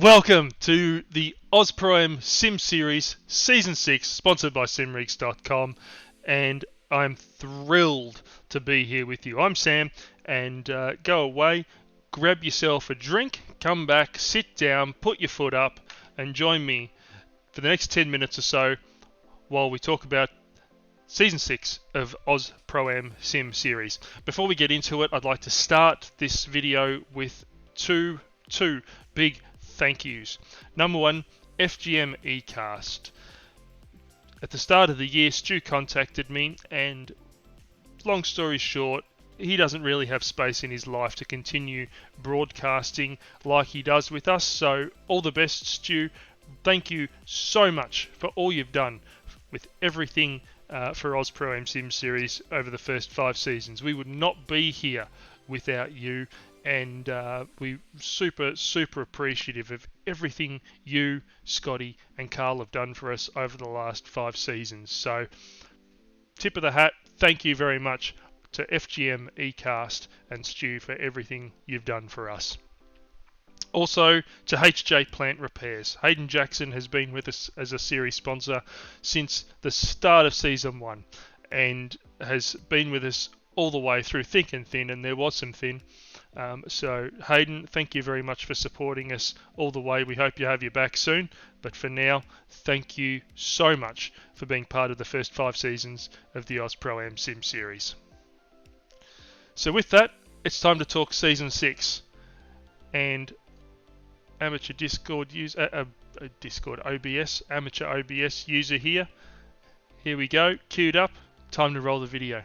Welcome to the OzProAm Sim Series Season 6, sponsored by Simrigs.com, and I'm thrilled to be here with you. I'm Sam, and go away, grab yourself a drink, come back, sit down, put your foot up, and join me for the next 10 minutes or so while we talk about Season 6 of OzProAm Sim Series. Before we get into it, I'd like to start this video with two big thank yous. Number one, FGM eCast. At the start of the year, Stu contacted me, and long story short, he doesn't really have space in his life to continue broadcasting like he does with us. So all the best, Stu. Thank you so much for all you've done with everything for OzProAm Sim Series over the first 5 seasons. We would not be here without you, and we're super appreciative of everything you, Scotty, and Carl have done for us over the last 5 seasons. So, tip of the hat, thank you very much to FGM, eCast, and Stu for everything you've done for us. Also, to HJ Plant Repairs. Hayden Jackson has been with us as a series sponsor since the start of Season 1 and has been with us all the way through thick and thin, and there was some thin. So, Hayden, thank you very much for supporting us all the way. We hope you have your back soon. But for now, thank you so much for being part of the first 5 seasons of the OzProAm Sim Series. So with that, it's time to talk Season 6. And amateur Discord user, Discord OBS, amateur OBS user here. Here we go, queued up, time to roll the video.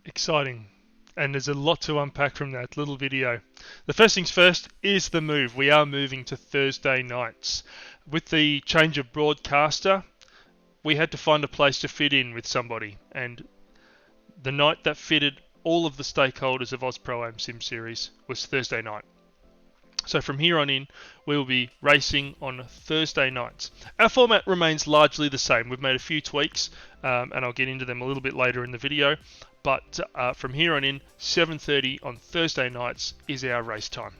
Exciting, and there's a lot to unpack from that little video. The first things first is the move. We are moving to Thursday nights. With the change of broadcaster, we had to find a place to fit in with somebody, and the night that fitted all of the stakeholders of OzProAm Sim Series was Thursday night. So from here on in, we will be racing on Thursday nights. Our format remains largely the same. We've made a few tweaks, and I'll get into them a little bit later in the video. But from here on in, 7:30 on Thursday nights is our race time.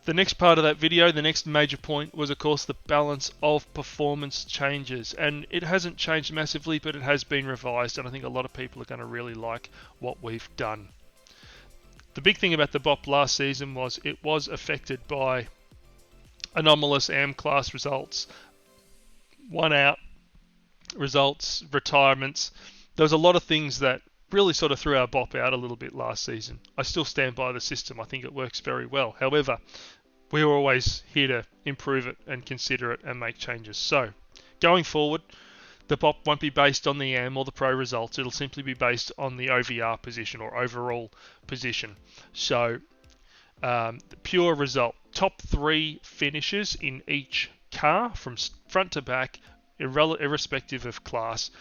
The next part of that video, the next major point, was of course the balance of performance changes. And it hasn't changed massively, but it has been revised, and I think a lot of people are going to really like what we've done. The big thing about the BOP last season was it was affected by anomalous AM class results, 1 out results, retirements. There was a lot of things that really sort of threw our BOP out a little bit last season. I still stand by the system. I think it works very well. However, we were always here to improve it and consider it and make changes. So, going forward, the BOP won't be based on the AM or the pro results. It'll simply be based on the OVR position or overall position. So, the pure result. Top 3 finishes in each car from front to back, irrespective of class,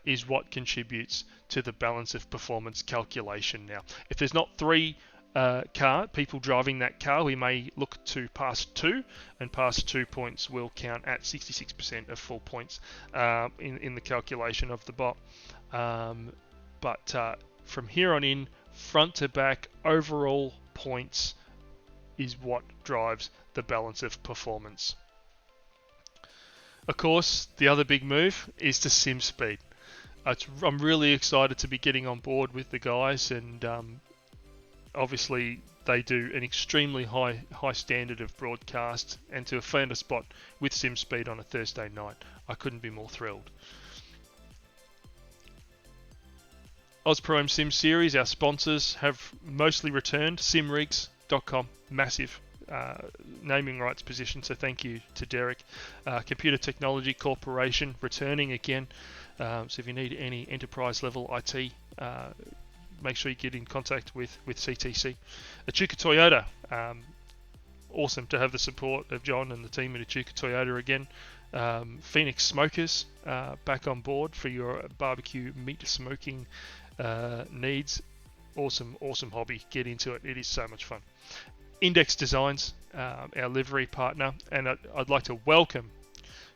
is what contributes to the balance of performance calculation now. If there's not 3 car, people driving that car, we may look to pass 2, and pass 2 points will count at 66% of full points in the calculation of the bot. But from here on in, front to back, overall points is what drives the balance of performance. Of course, the other big move is to SimSpeed. I'm really excited to be getting on board with the guys, and obviously they do an extremely high standard of broadcast, and to have found a spot with SimSpeed on a Thursday night, I couldn't be more thrilled. OzProAm Sim Series, our sponsors, have mostly returned. Simrigs.com, massive naming rights position, so thank you to Derek. Computer Technology Corporation, returning again. So if you need any enterprise level IT, make sure you get in contact with CTC. Echuca Toyota, awesome to have the support of John and the team at Echuca Toyota again. Phoenix Smokers, back on board for your barbecue meat smoking needs. Awesome hobby. Get into it. It is so much fun. Index Designs, our livery partner, and I'd like to welcome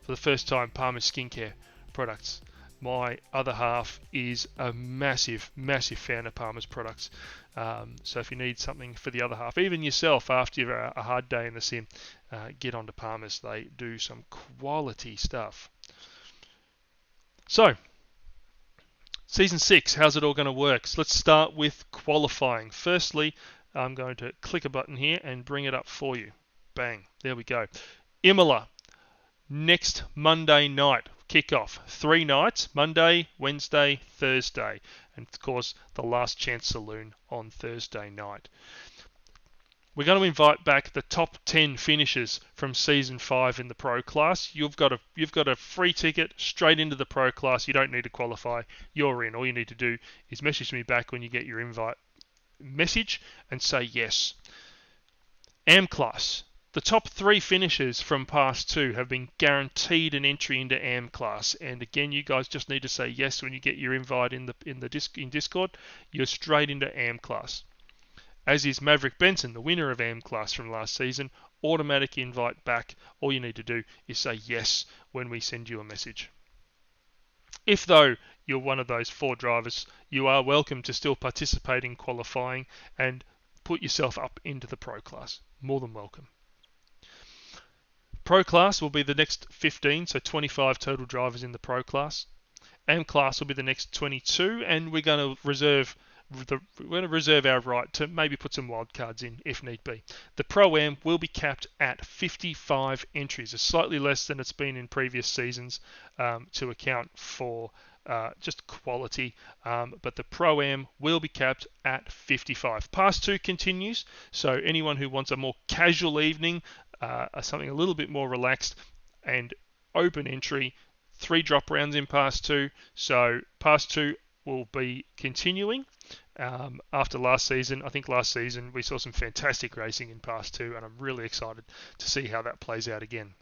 for the first time Palmer's Skincare products. My other half is a massive fan of Palmer's products. So if you need something for the other half, even yourself after a hard day in the sim, get onto Palmer's. They do some quality stuff. So, Season 6, how's it all going to work? So let's start with qualifying. Firstly, I'm going to click a button here and bring it up for you. Bang, there we go. Imola, next Monday night, kickoff. 3 nights, Monday, Wednesday, Thursday. And of course, the Last Chance Saloon on Thursday night. We're going to invite back the top 10 finishers from Season 5 in the Pro class. You've got a free ticket straight into the Pro class. You don't need to qualify. You're in. All you need to do is message me back when you get your invite message and say yes. AM class. The top 3 finishers from Pass 2 have been guaranteed an entry into AM class. And again, you guys just need to say yes when you get your invite in Discord. You're straight into AM class. As is Maverick Benson, the winner of AM class from last season. Automatic invite back. All you need to do is say yes when we send you a message. If, though, you're one of those 4 drivers, you are welcome to still participate in qualifying and put yourself up into the Pro class. More than welcome. Pro class will be the next 15, so 25 total drivers in the Pro class. AM class will be the next 22, and we're going to reserve our right to maybe put some wildcards in if need be. The Pro-Am will be capped at 55 entries, slightly less than it's been in previous seasons to account for just quality. But the Pro-Am will be capped at 55. Pass 2 continues, so anyone who wants a more casual evening, something a little bit more relaxed and open entry, 3 drop rounds in Pass 2. So Pass 2 will be continuing after last season. I think last season we saw some fantastic racing in Pass 2, and I'm really excited to see how that plays out again.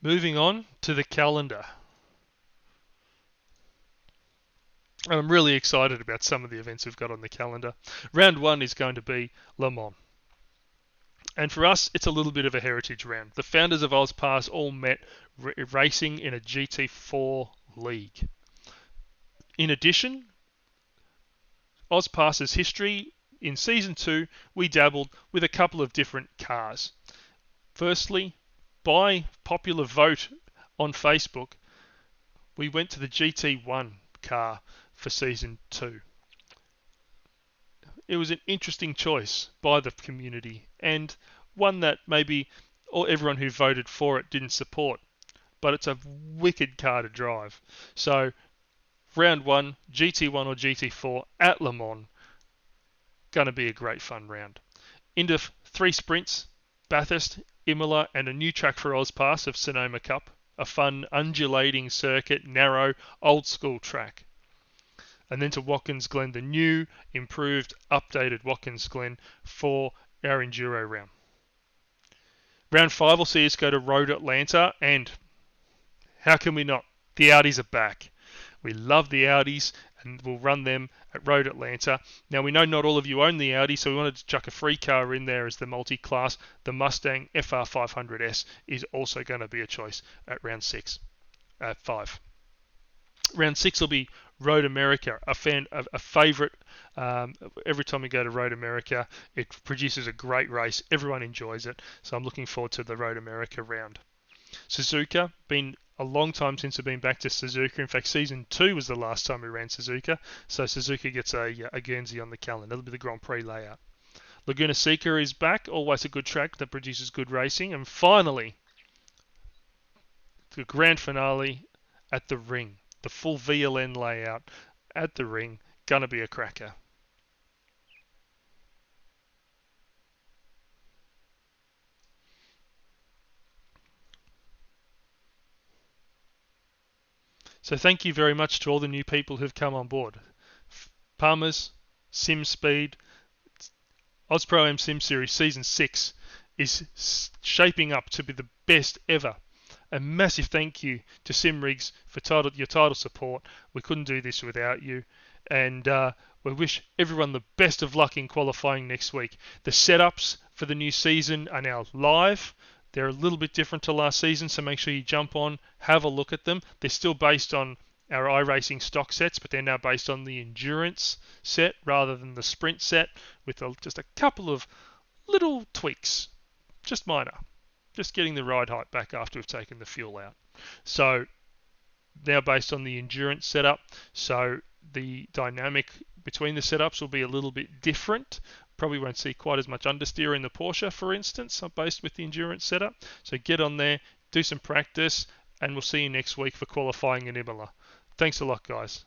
Moving on to the calendar. And I'm really excited about some of the events we've got on the calendar. Round 1 is going to be Le Mans. And for us, it's a little bit of a heritage round. The founders of OzPass all met racing in a GT4 league. In addition, OzPass's history, in Season 2, we dabbled with a couple of different cars. Firstly, by popular vote on Facebook, we went to the GT1 car for Season 2. It was an interesting choice by the community, and one that maybe everyone who voted for it didn't support, but it's a wicked car to drive. So, round 1, GT1 or GT4 at Le Mans, going to be a great fun round. Into 3 sprints, Bathurst, Imola, and a new track for OzPass of Sonoma Cup, a fun undulating circuit, narrow, old school track. And then to Watkins Glen, the new, improved, updated Watkins Glen for our Enduro round. Round 5 will see us go to Road Atlanta, and how can we not The Audis are back. We love the Audis, and we'll run them at Road Atlanta. Now, we know not all of you own the Audi, so we wanted to chuck a free car in there as the multi-class. The Mustang FR500S is also going to be a choice at round 5. Round 6 will be Road America, a favourite. Every time we go to Road America, it produces a great race. Everyone enjoys it, so I'm looking forward to the Road America round. Suzuka, been a long time since we've been back to Suzuka. In fact, season 2 was the last time we ran Suzuka, so Suzuka gets a Guernsey on the calendar. That'll be the Grand Prix layout. Laguna Seca is back, always a good track that produces good racing. And finally, the grand finale at the Ring. The full VLN layout at the Ring. Gonna be a cracker. So thank you very much to all the new people who've come on board. Palmer's, SimSpeed, AusPro-Am Sim Series Season 6 is shaping up to be the best ever. A massive thank you to SimRigs for your title support. We couldn't do this without you. And we wish everyone the best of luck in qualifying next week. The setups for the new season are now live. They're a little bit different to last season, so make sure you jump on, have a look at them. They're still based on our iRacing stock sets, but they're now based on the endurance set rather than the sprint set, with just a couple of little tweaks, just minor, just getting the ride height back after we've taken the fuel out. So now based on the endurance setup, so the dynamic between the setups will be a little bit different. Probably won't see quite as much understeer in the Porsche, for instance, based with the endurance setup. So get on there, do some practice, and we'll see you next week for qualifying in Imola. Thanks a lot, guys.